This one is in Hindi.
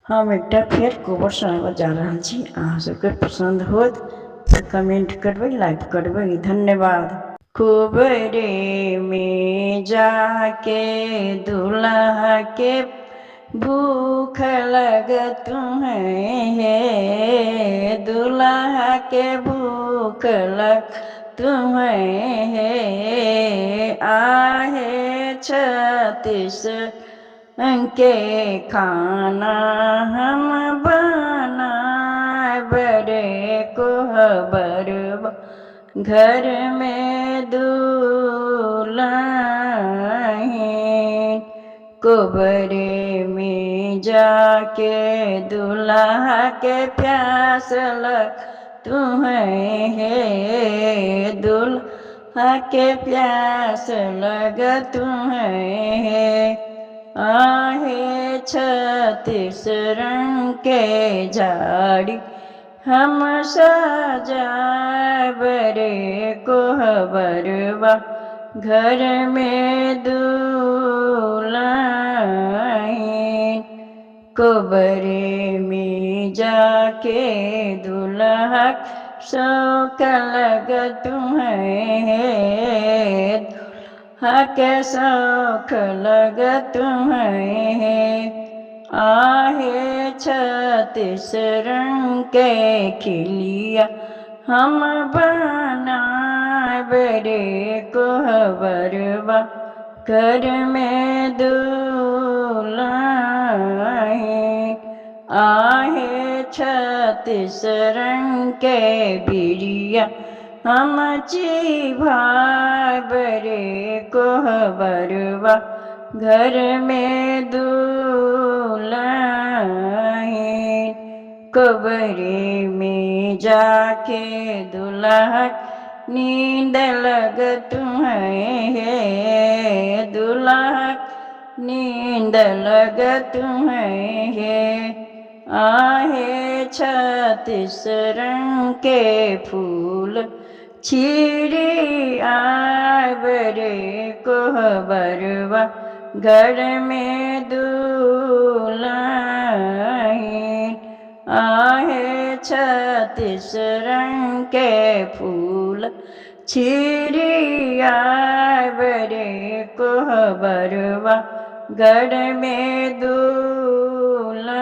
हम एकटा फेर कोबर सुनाबऽ जा रहल छी। अहाँ सबके पसंद होत तो कमेंट करबै, लाइक करबै। धन्यवाद। कोबरे में जाके दूल्हा के भूख लग तुम्हें है, दूल्हा के भूख लग तुम्हें है। आहे छत्तीस के खाना हम बनाए, बड़े कोहबर घर में दुल्हन। कोबरे में जाके दूल्हा के प्यास लग तुम्हें है, दूल्हा के प्यास लग तुम्हें है। आहे छत्तीस रंग के झाड़ी हम सजाए, बड़े कोहबरवा घर में दुल्हन। कोबरे में जाके दूल्हा शौक लग तुम्हें है, दूल्हा के शौक लग तुम्हें है। आहे छत्तीस रंग के खिलिया हम बनाए, बड़े कोहबरवा घर में दुल्हन। आहे छत्तीस रंग के बिरिया हम चिभाए, बड़े कोहबरवा घर में दुल्हन। कोबरे में जाके दूल्हा नींद लग तुम्हें है, दूल्हा नींद लग तुम्हें है। आहे छत्तीस रंग के फूल छिड़ी आए, बड़े कोहबरवा घर में दुल्हन। आहे छत्तीस रंग के फूल छिड़ी आए, बड़े कोहबरवा घर में दुल्हन।